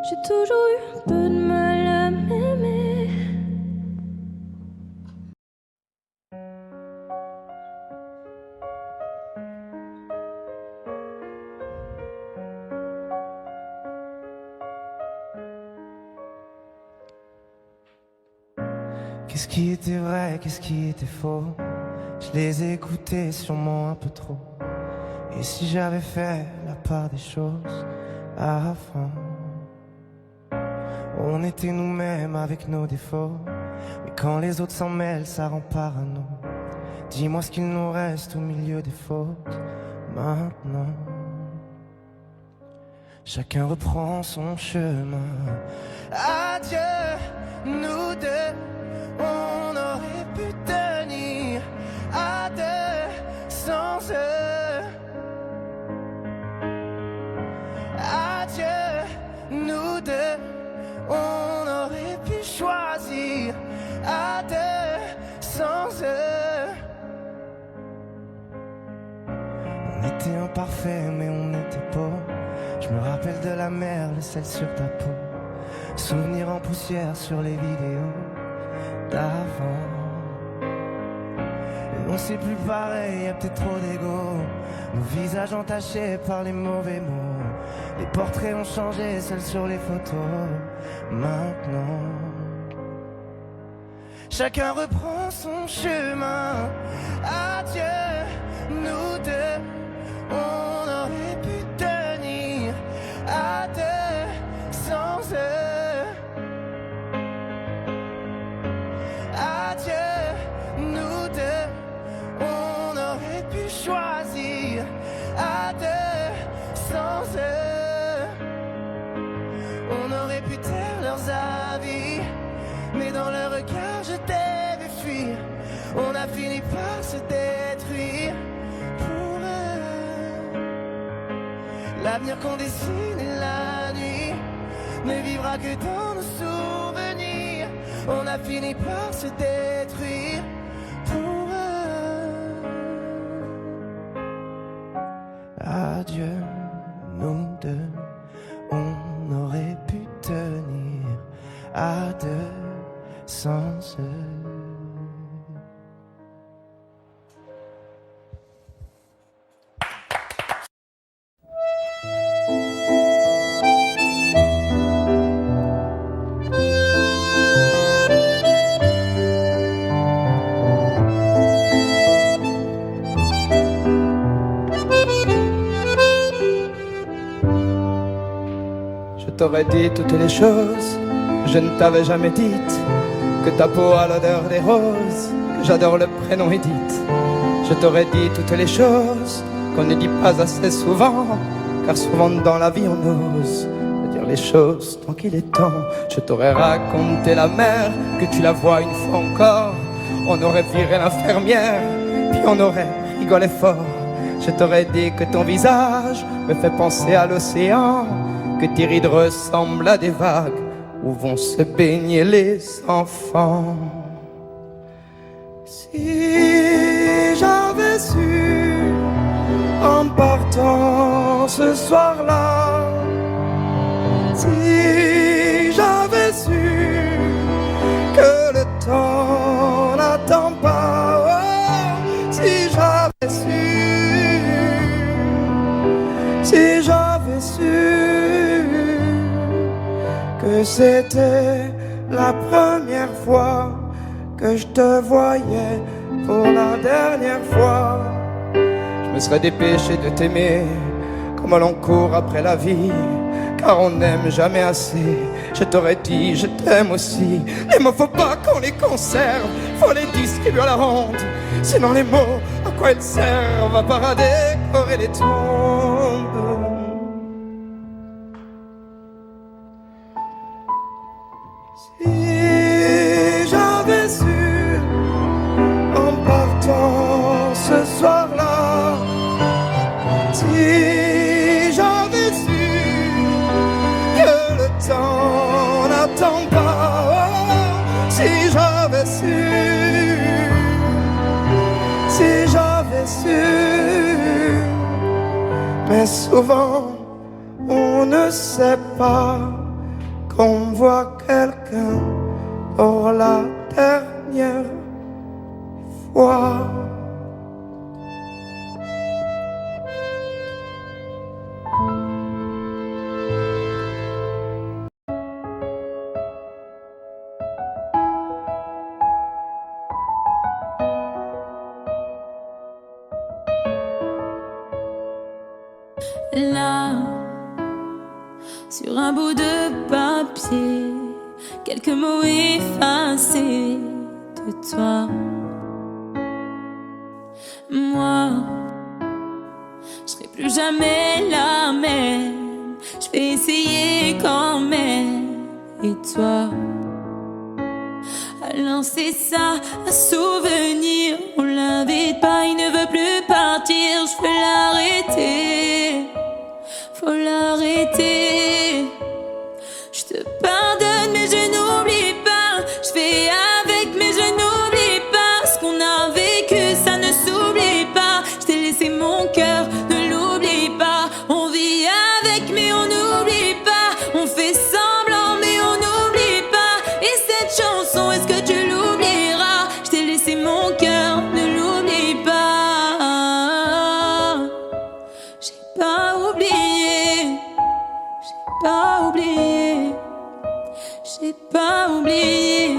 J'ai toujours eu un peu de mal à m'aimer.
Qu'est-ce qui était vrai, qu'est-ce qui était faux? Je les ai écoutés sûrement un peu trop. Et si j'avais fait la part des choses avant, on était nous-mêmes avec nos défauts. Mais quand les autres s'en mêlent, ça rend parano. Dis-moi ce qu'il nous reste au milieu des fautes maintenant. Chacun reprend son chemin. Adieu, nous deux. On aurait pu tenir à deux sans eux. Adieu, nous deux. On aurait pu choisir à deux sans eux. On était imparfaits mais on était beaux. Je me rappelle de la mer, le sel sur ta peau. Souvenirs en poussière sur les vidéos d'avant. Et on sait plus pareil, y'a peut-être trop d'ego. Nos visages entachés par les mauvais mots. Les portraits ont changé, seuls sur les photos. Maintenant, chacun reprend son chemin. Adieu, nous deux. On aurait pu tenir à deux sans eux. Adieu, nous deux. On aurait pu choisir à deux sans eux. On aurait pu taire leurs avis, mais dans leur regard je t'ai vu fuir. On a fini par se détruire pour eux. L'avenir qu'on dessine et la nuit ne vivra que dans nos souvenirs. On a fini par se détruire pour eux. Adieu, nous deux. On aurait pu tenir à deux sans eux. t'aurais dit toutes les choses que je ne t'avais jamais dites, que ta peau a l'odeur des roses, que j'adore le prénom Edith. Je t'aurais dit toutes les choses qu'on ne dit pas assez souvent, car souvent dans la vie on ose dire les choses tant qu'il est temps. Je t'aurais raconté la mer, que tu la vois une fois encore. On aurait viré l'infirmière, puis on aurait rigolé fort. Je t'aurais dit que ton visage me fait penser à l'océan, que tes rides ressemblent à des vagues où vont se baigner les enfants. Si j'avais su en partant ce soir-là, si j'avais su que le temps n'attend pas, oh, si j'avais su, si j'avais su que c'était la première fois que je te voyais pour la dernière fois, je me serais dépêché de t'aimer comme l'on court après la vie, car on n'aime jamais assez. Je t'aurais dit je t'aime aussi. Les mots faut pas qu'on les conserve, faut les distribuer à la ronde, sinon les mots à quoi ils servent? À part à décorer les tombes. Si j'avais su en partant ce soir-là, si j'avais su que le temps n'attend pas, oh, si j'avais su, si j'avais su. Mais souvent on ne sait pas qu'on voit quelqu'un pour la dernière fois.
Là, sur un bout de papier, quelques mots effacés de toi. Moi, je serai plus jamais la même. Je vais essayer quand même. Et toi, alors c'est ça, un souvenir. On l'invite pas, il ne veut plus partir. Je peux l'arrêter, faut l'arrêter. Je te pardonne mais je n'oublie pas. Je fais avec mais je n'oublie pas. Ce qu'on a vécu ça ne s'oublie pas. Je t'ai laissé mon cœur, ne l'oublie pas. On vit avec mais on n'oublie pas. On fait semblant mais on n'oublie pas. Et cette chanson, est-ce que tu l'oublieras? Je t'ai laissé mon cœur, ne l'oublie pas. J'ai pas oublié, j'ai pas oublié, j'ai pas oublié.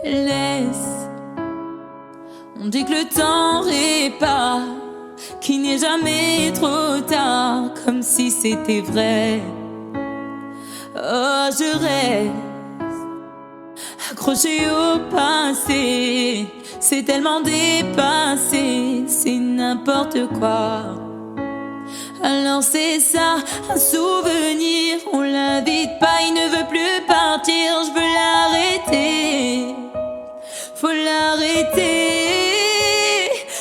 Laisse, on dit que le temps répare, qu'il n'est jamais trop tard, comme si c'était vrai. Oh, je reste accroché au passé, c'est tellement dépassé, c'est n'importe quoi. Alors c'est ça, un souvenir, on l'invite pas, il ne veut plus partir. Je veux l'arrêter, faut l'arrêter.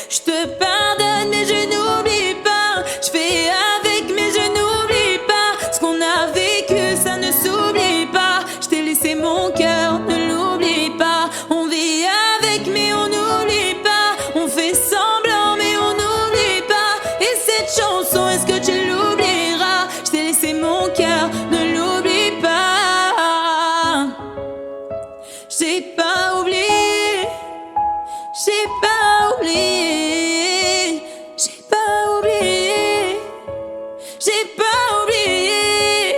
Je te pardonne mais je n'oublie pas. Je fais avec mais je n'oublie pas. Ce qu'on a vécu ça ne s'oublie pas. Je t'ai laissé mon cœur, ne l'oublie pas. On vit avec mais on n'oublie pas. On fait semblant mais on n'oublie pas. Et cette chanson, est-ce que tu l'oublieras? Je t'ai laissé mon cœur, ne l'oublie pas. J'ai pas oublié, j'ai pas oublié, j'ai pas oublié, j'ai pas oublié,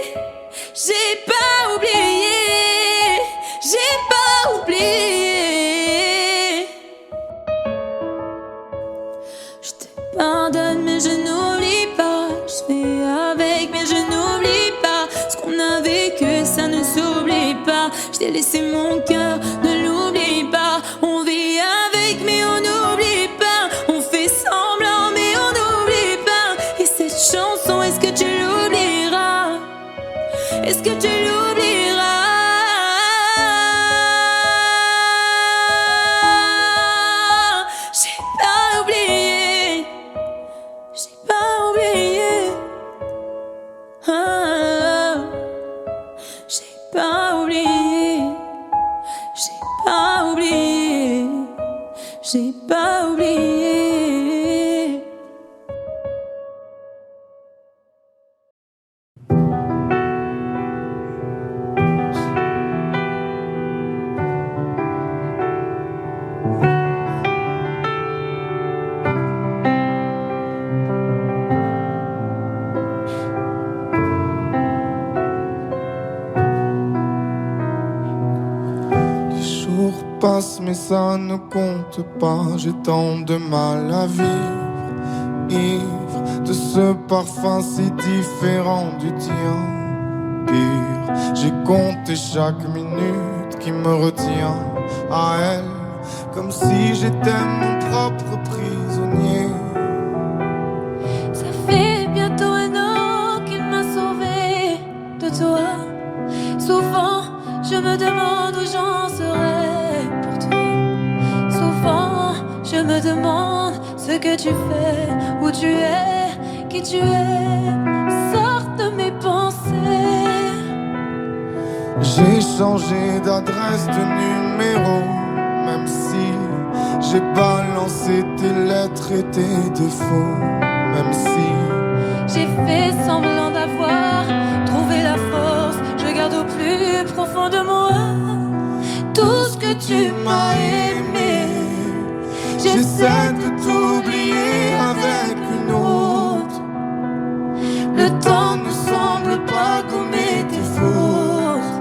j'ai pas oublié, j'ai pas oublié. Je te pardonne mais je n'oublie pas. Je fais avec mais je n'oublie pas.
savais que ça ne s'oublie pas. Je t'ai laissé mon cœur, ne l'oublie pas. On vit avec mais on n'oublie pas. On fait semblant mais on n'oublie pas. Et cette chanson, est-ce que tu l'oublieras? Est-ce que tu l'oublieras? J'ai pas oublié. J'ai pas oublié. Ah, j'ai pas oublié. J'ai pas oublié. J'ai pas oublié.
Passe mais ça ne compte pas. J'ai tant de mal à vivre, ivre de ce parfum si différent du tien. Pire, j'ai compté chaque minute qui me retient à elle, comme si j'étais mon propre prisonnier.
Ça fait bientôt 1 an qu'il m'a sauvé de toi. Souvent, je me demande où j'en serais. Je me demande ce que tu fais, où tu es, qui tu es. Sors de mes pensées.
J'ai changé d'adresse, de numéro, même si j'ai balancé tes lettres et tes défauts. Même si
j'ai fait semblant d'avoir trouvé la force, je garde au plus profond de moi tout ce que tu m'as aimé.
J'essaie de t'oublier avec une autre. Le temps ne semble pas gommer tes fautes.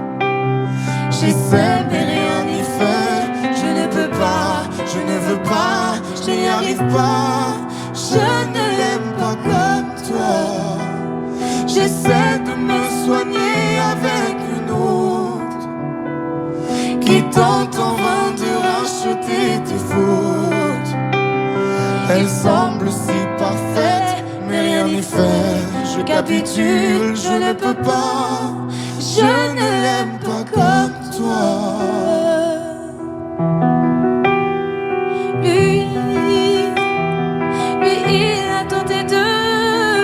J'essaie mais rien n'y fait. Je ne peux pas, je ne veux pas, je n'y arrive pas. Je ne l'aime pas comme toi. J'essaie de me soigner avec une autre qui tente en vain de racheter tes fautes. Elle semble si parfaite, mais rien n'y fait. Je capitule, je ne peux pas. Je ne l'aime pas comme toi.
Lui, il a tenté de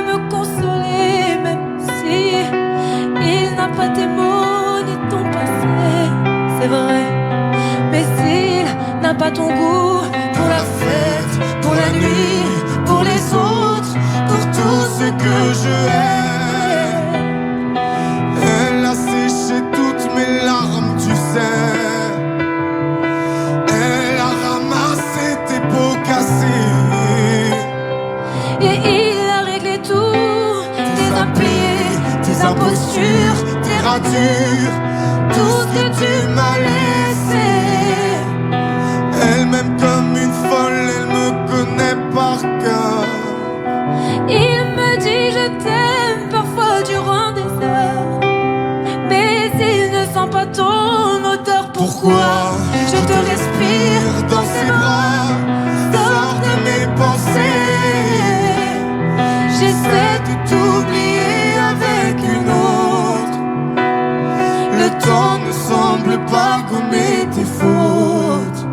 me consoler, même si il n'a pas tes mots ni ton passé. C'est vrai, mais s'il n'a pas ton goût pour la fête, pour la nuit, pour les autres, pour tout ce que je hais.
Elle a séché toutes mes larmes, tu sais. Elle a ramassé tes pots cassés.
Et il a réglé tout, tes impayés, tes impostures, tes ratures, tout ce que tu m'as laissé.
Elle m'aime comme une folle, elle me connaît par cœur.
Il me dit je t'aime parfois durant des heures, mais il ne sent pas ton odeur. Pourquoi je te respire dans ses bras? Sors de mes pensées. J'essaie de t'oublier avec une autre.
Le temps ne semble pas gommer tes fautes.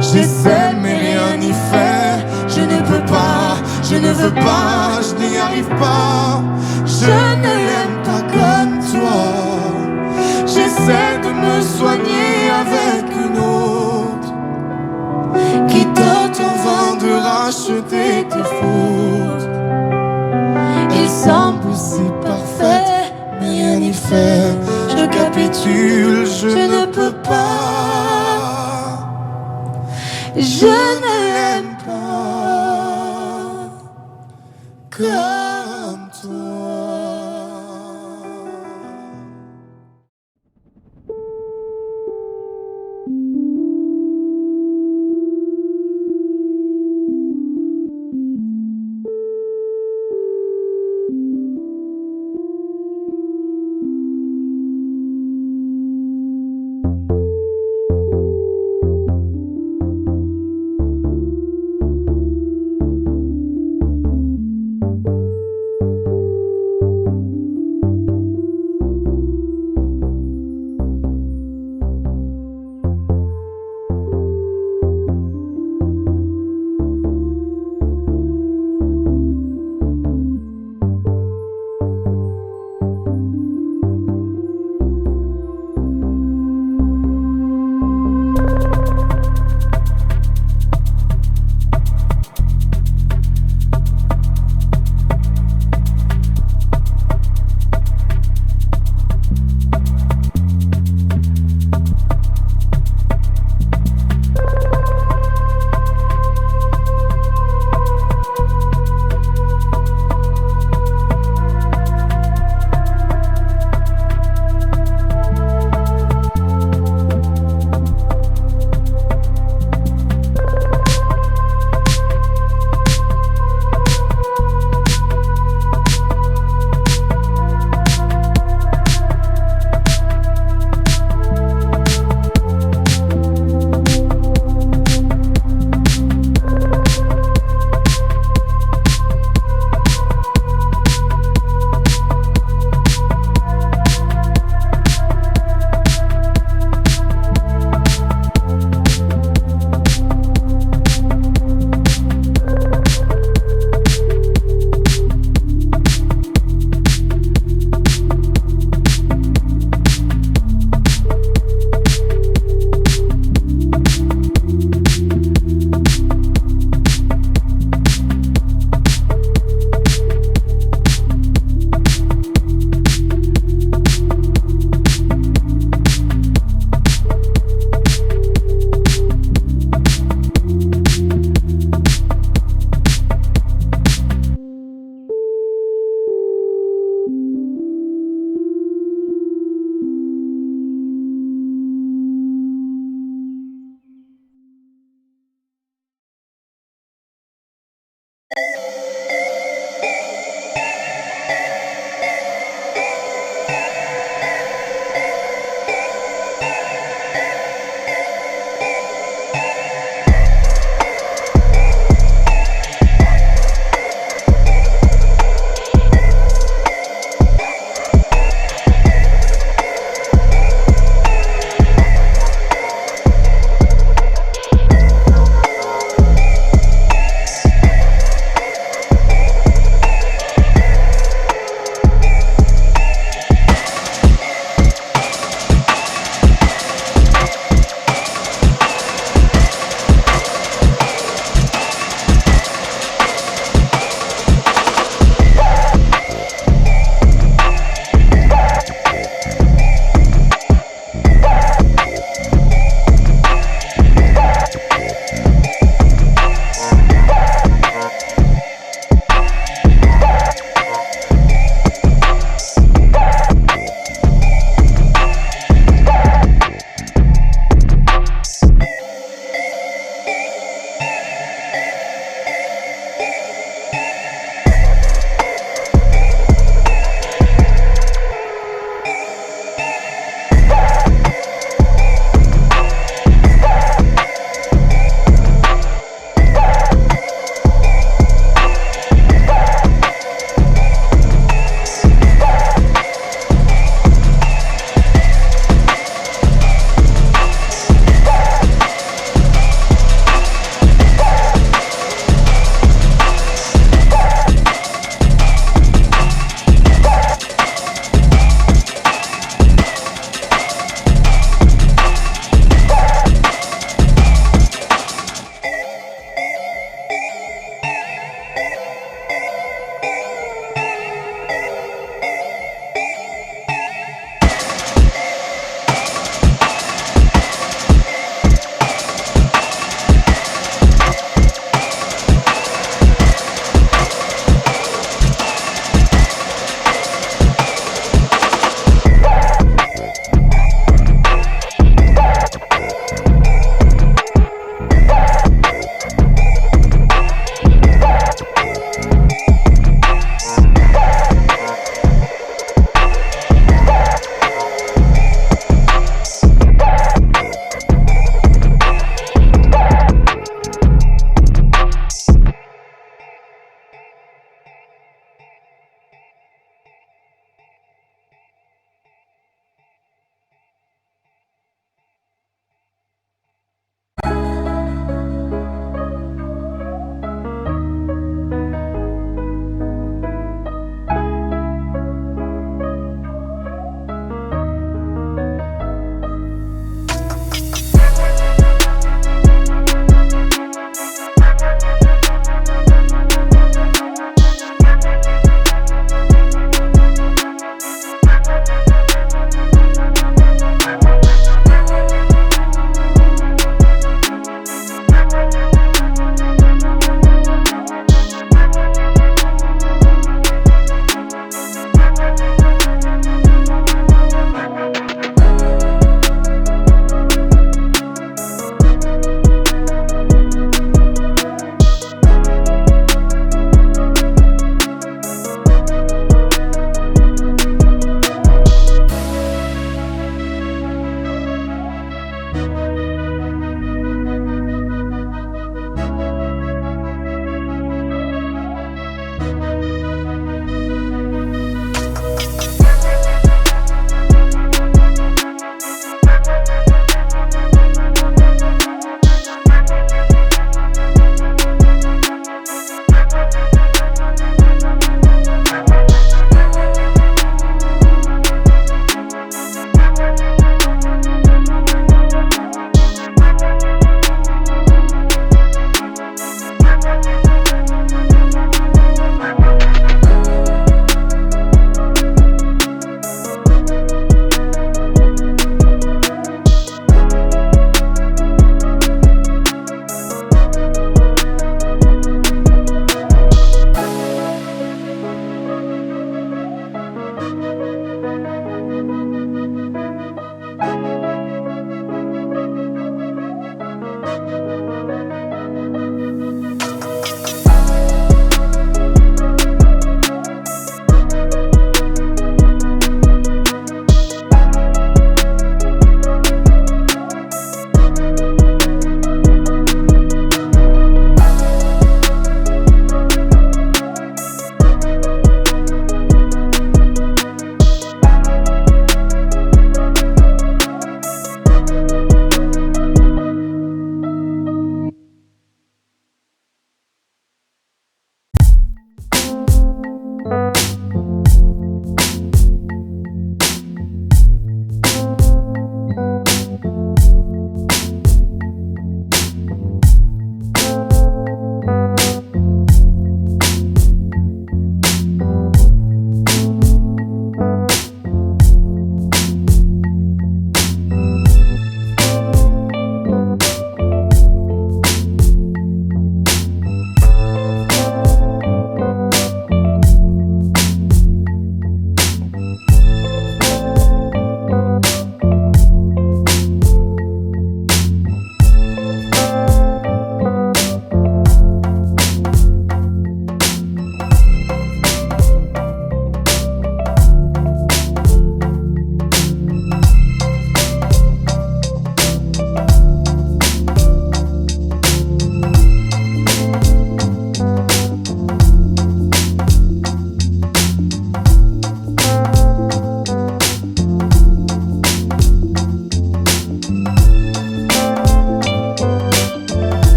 J'essaie mais rien n'y fait. Je ne peux pas, je ne veux pas, je n'y arrive pas. Je ne l'aime pas comme toi. J'essaie de me soigner avec une autre qui tente en vain de racheter tes fautes. Il semble si